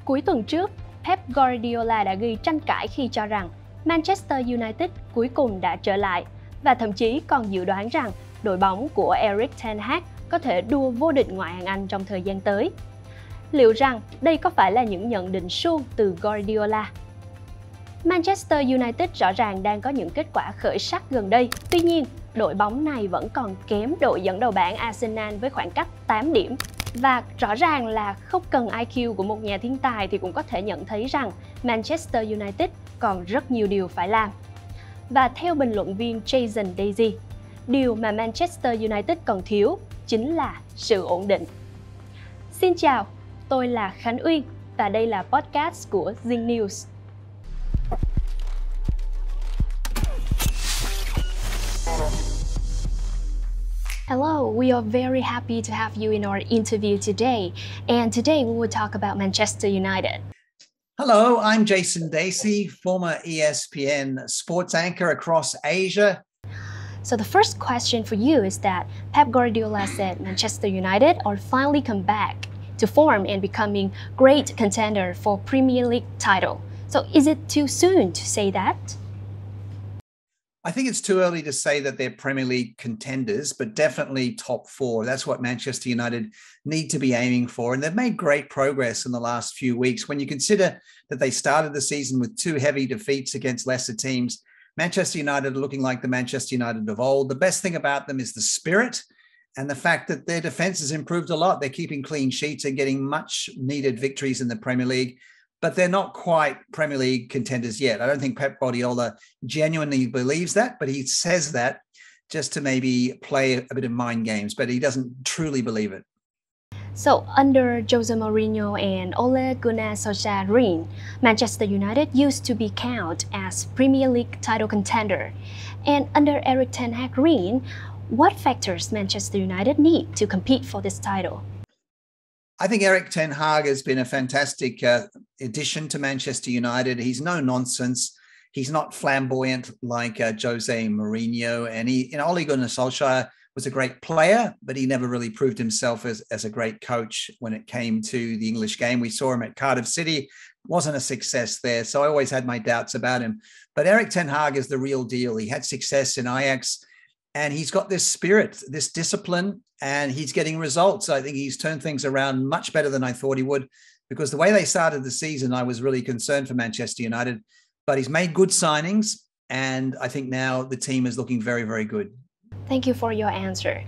Cuối tuần trước, Pep Guardiola đã gây tranh cãi khi cho rằng Manchester United cuối cùng đã trở lại và thậm chí còn dự đoán rằng đội bóng của Erik Ten Hag có thể đua vô địch ngoại hạng Anh trong thời gian tới. Liệu rằng đây có phải là những nhận định suông từ Guardiola? Manchester United rõ ràng đang có những kết quả khởi sắc gần đây. Tuy nhiên, đội bóng này vẫn còn kém đội dẫn đầu bảng Arsenal với khoảng cách 8 điểm. Và rõ ràng là không cần IQ của một nhà thiên tài thì cũng có thể nhận thấy rằng Manchester United còn rất nhiều điều phải làm. Và theo bình luận viên Jason Dasey, điều mà Manchester United còn thiếu chính là sự ổn định. Xin chào, tôi là Khánh Uyên và đây là podcast của Zing News. Hello, we are very happy to have you in our interview today. And today we will talk about Manchester United. Hello, I'm Jason Dasey, former ESPN sports anchor across Asia. So the first question for you is that Pep Guardiola said Manchester United are finally come back to form and becoming great contender for Premier League title. So is it too soon to say that? I think it's too early to say that they're Premier League contenders, but definitely top four. That's what Manchester United need to be aiming for. And they've made great progress in the last few weeks. When you consider that they started the season with two heavy defeats against lesser teams, Manchester United are looking like the Manchester United of old. The best thing about them is the spirit and the fact that their defence has improved a lot. They're keeping clean sheets and getting much needed victories in the Premier League. But they're not quite Premier League contenders yet. I don't think Pep Guardiola genuinely believes that, but he says that just to maybe play a bit of mind games, but he doesn't truly believe it. So under Jose Mourinho and Ole Gunnar Solskjaer's reign, Manchester United used to be counted as Premier League title contender. And under Erik Ten Hag's reign, what factors Manchester United need to compete for this title? I think Erik Ten Hag has been a fantastic addition to Manchester United. He's no nonsense. He's not flamboyant like Jose Mourinho. And Ole Gunnar Solskjaer was a great player, but he never really proved himself as a great coach when it came to the English game. We saw him at Cardiff City. Wasn't a success there. So I always had my doubts about him. But Erik Ten Hag is the real deal. He had success in Ajax. And he's got this spirit, this discipline, and he's getting results. I think he's turned things around much better than I thought he would, because the way they started the season, I was really concerned for Manchester United. But he's made good signings, and I think now the team is looking very, very good. Thank you for your answer.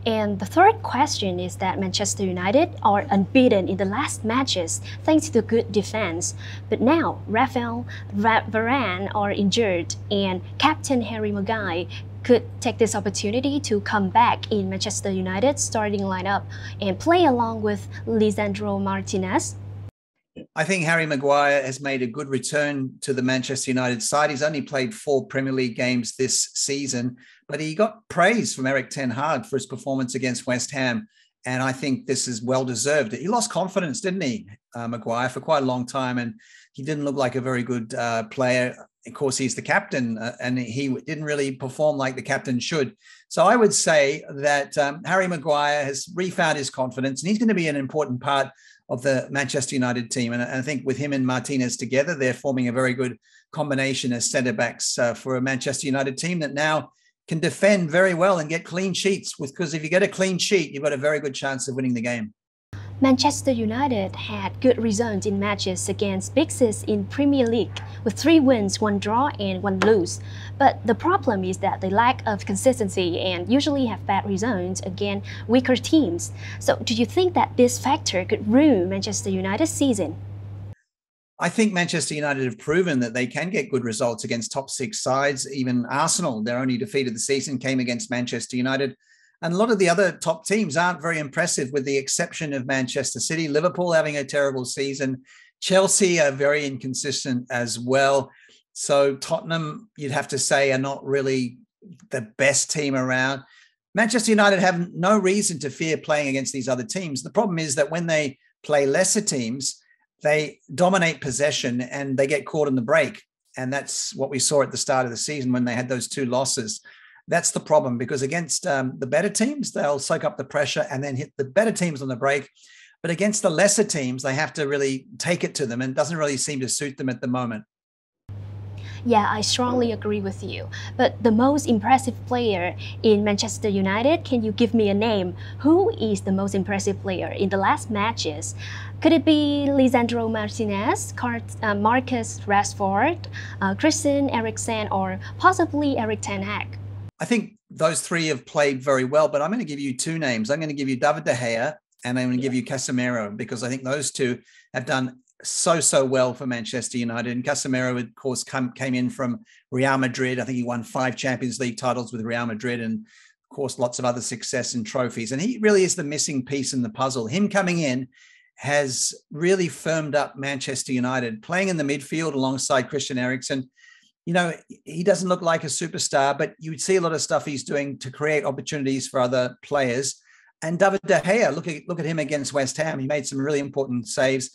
And the third question is that Manchester United are unbeaten in the last matches thanks to the good defense. But now Raphael Varane are injured, and Captain Harry Maguire could take this opportunity to come back in Manchester United's starting lineup and play along with Lisandro Martinez. I think Harry Maguire has made a good return to the Manchester United side. He's only played 4 Premier League games this season, but he got praise from Erik Ten Hag for his performance against West Ham. And I think this is well-deserved. He lost confidence, didn't he, Maguire, for quite a long time. And he didn't look like a very good player. Of course, he's the captain, and he didn't really perform like the captain should. So I would say that Harry Maguire has refound his confidence, and he's going to be an important part of the Manchester United team. And I think with him and Martinez together, they're forming a very good combination as centre-backs for a Manchester United team that now can defend very well and get clean sheets. Because if you get a clean sheet, you've got a very good chance of winning the game. Manchester United had good results in matches against big six in Premier League with 3 wins, 1 draw and 1 lose. But the problem is that they lack of consistency and usually have bad results against weaker teams. So do you think that this factor could ruin Manchester United's season? I think Manchester United have proven that they can get good results against top 6 sides. Even Arsenal, their only defeat of the season came against Manchester United. And a lot of the other top teams aren't very impressive, with the exception of Manchester City. Liverpool having a terrible season. Chelsea are very inconsistent as well. So Tottenham, you'd have to say, are not really the best team around. Manchester United have no reason to fear playing against these other teams. The problem is that when they play lesser teams, they dominate possession and they get caught in the break. And that's what we saw at the start of the season when they had those 2 losses. That's the problem, because against the better teams, they'll soak up the pressure and then hit the better teams on the break. But against the lesser teams, they have to really take it to them, and it doesn't really seem to suit them at the moment. Yeah, I strongly agree with you. But the most impressive player in Manchester United, can you give me a name? Who is the most impressive player in the last matches? Could it be Lisandro Martinez, Marcus Rashford, Christian Eriksen, or possibly Erik Ten Hag? I think those three have played very well, but I'm going to give you two names. I'm going to give you David De Gea, and I'm going to give you Casemiro, because I think those two have done so well for Manchester United. And Casemiro, of course, came in from Real Madrid. I think he won 5 Champions League titles with Real Madrid, and of course, lots of other success and trophies. And he really is the missing piece in the puzzle. Him coming in has really firmed up Manchester United, playing in the midfield alongside Christian Eriksen. You know, he doesn't look like a superstar, but you would see a lot of stuff he's doing to create opportunities for other players. And David De Gea, look at him against West Ham. He made some really important saves.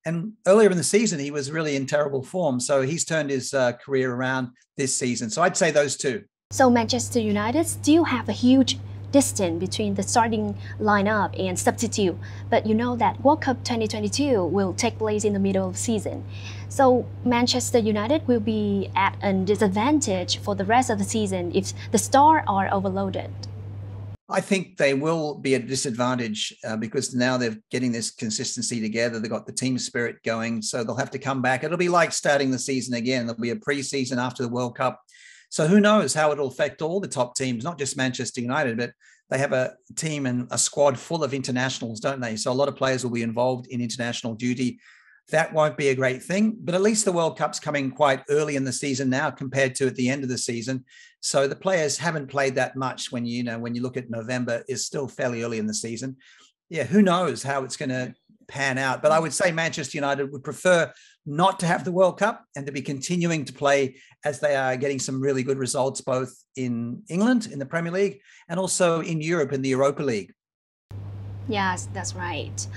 And earlier in the season, he was really in terrible form. So he's turned his career around this season. So I'd say those two. So Manchester United still have a huge distance between the starting lineup and substitute. But you know that World Cup 2022 will take place in the middle of the season. So Manchester United will be at a disadvantage for the rest of the season if the stars are overloaded. I think they will be at a disadvantage because now they're getting this consistency together. They've got the team spirit going, so they'll have to come back. It'll be like starting the season again. There'll be a pre-season after the World Cup. So who knows how it'll affect all the top teams, not just Manchester United, but they have a team and a squad full of internationals, don't they? So a lot of players will be involved in international duty. That won't be a great thing, but at least the World Cup's coming quite early in the season now compared to at the end of the season. So the players haven't played that much when you look at November is still fairly early in the season. Yeah, who knows how it's going to pan out. But I would say Manchester United would prefer not to have the World Cup and to be continuing to play as they are getting some really good results both in England, in the Premier League, and also in Europe in the Europa League. Yes, that's right.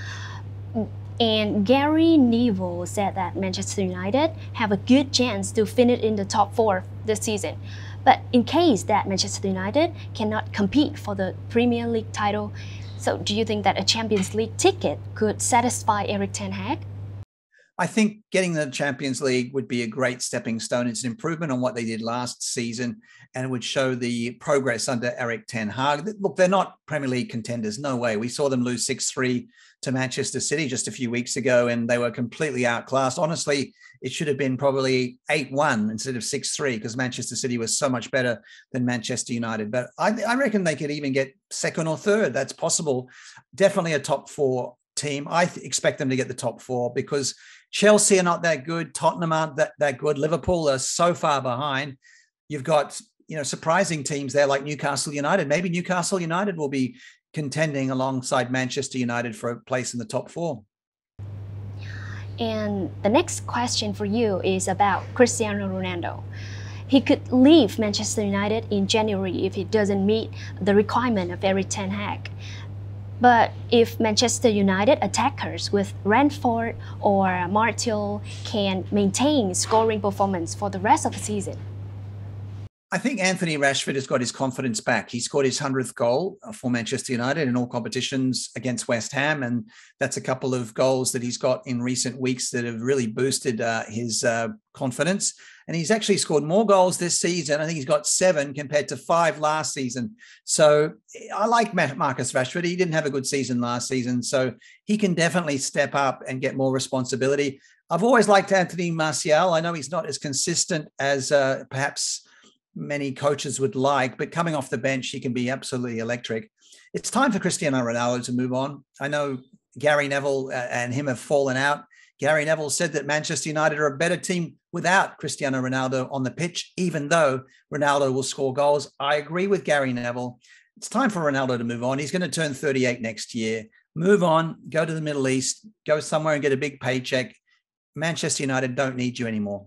And Gary Neville said that Manchester United have a good chance to finish in the top 4 this season. But in case that Manchester United cannot compete for the Premier League title, so do you think that a Champions League ticket could satisfy Erik Ten Hag? I think getting the Champions League would be a great stepping stone. It's an improvement on what they did last season, and it would show the progress under Erik Ten Hag. Look, they're not Premier League contenders. No way. We saw them lose 6-3 to Manchester City just a few weeks ago, and they were completely outclassed. Honestly, it should have been probably 8-1 instead of 6-3 because Manchester City was so much better than Manchester United. But I reckon they could even get second or third. That's possible. Definitely a top 4 team. I expect them to get the top 4 because Chelsea are not that good. Tottenham aren't that good. Liverpool are so far behind. You've got, surprising teams there like Newcastle United. Maybe Newcastle United will be contending alongside Manchester United for a place in the top 4. And the next question for you is about Cristiano Ronaldo. He could leave Manchester United in January if he doesn't meet the requirement of Erik Ten Hag. But if Manchester United attackers with Brentford or Martial can maintain scoring performance for the rest of the season? I think Anthony Rashford has got his confidence back. He scored his 100th goal for Manchester United in all competitions against West Ham, and that's a couple of goals that he's got in recent weeks that have really boosted his confidence. And he's actually scored more goals this season. I think he's got 7 compared to 5 last season. So I like Marcus Rashford. He didn't have a good season last season, so he can definitely step up and get more responsibility. I've always liked Anthony Martial. I know he's not as consistent as perhaps many coaches would like, but coming off the bench, he can be absolutely electric. It's time for Cristiano Ronaldo to move on. I know Gary Neville and him have fallen out. Gary Neville said that Manchester United are a better team without Cristiano Ronaldo on the pitch, even though Ronaldo will score goals. I agree with Gary Neville. It's time for Ronaldo to move on. He's going to turn 38 next year. Move on, go to the Middle East, go somewhere and get a big paycheck. Manchester United don't need you anymore.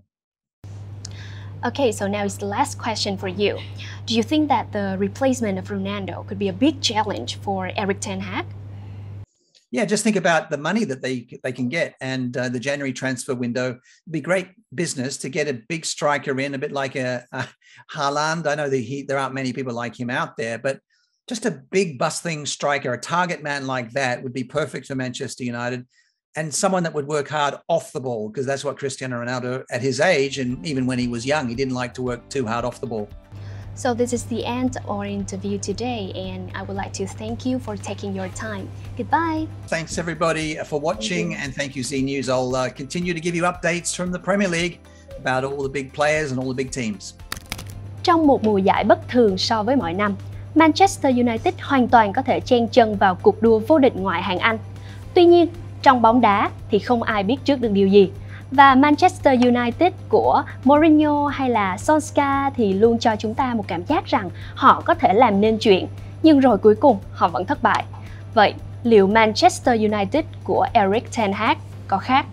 Okay, so now it's the last question for you. Do you think that the replacement of Ronaldo could be a big challenge for Erik Ten Hag? Yeah, just think about the money that they can get, and the January transfer window. It'd be great business to get a big striker in, a bit like a Haaland. I know there aren't many people like him out there, but Just a big bustling striker, a target man like that would be perfect for Manchester United, and someone that would work hard off the ball, because that's what Cristiano Ronaldo at his age, and even when he was young, he didn't like to work too hard off the ball. So this is the end of our interview today, and I would like to thank you for taking your time. Goodbye. Thanks everybody for watching, and thank you Z News. I'll continue to give you updates from the Premier League about all the big players and all the big teams. Trong một mùa giải bất thường so với mọi năm, Manchester United hoàn toàn có thể chen chân vào cuộc đua vô địch ngoại hạng Anh. Tuy nhiên, trong bóng đá thì không ai biết trước được điều gì. Và Manchester United của Mourinho hay là Solskjaer thì luôn cho chúng ta một cảm giác rằng họ có thể làm nên chuyện, nhưng rồi cuối cùng họ vẫn thất bại. Vậy, liệu Manchester United của Ten Hag có khác?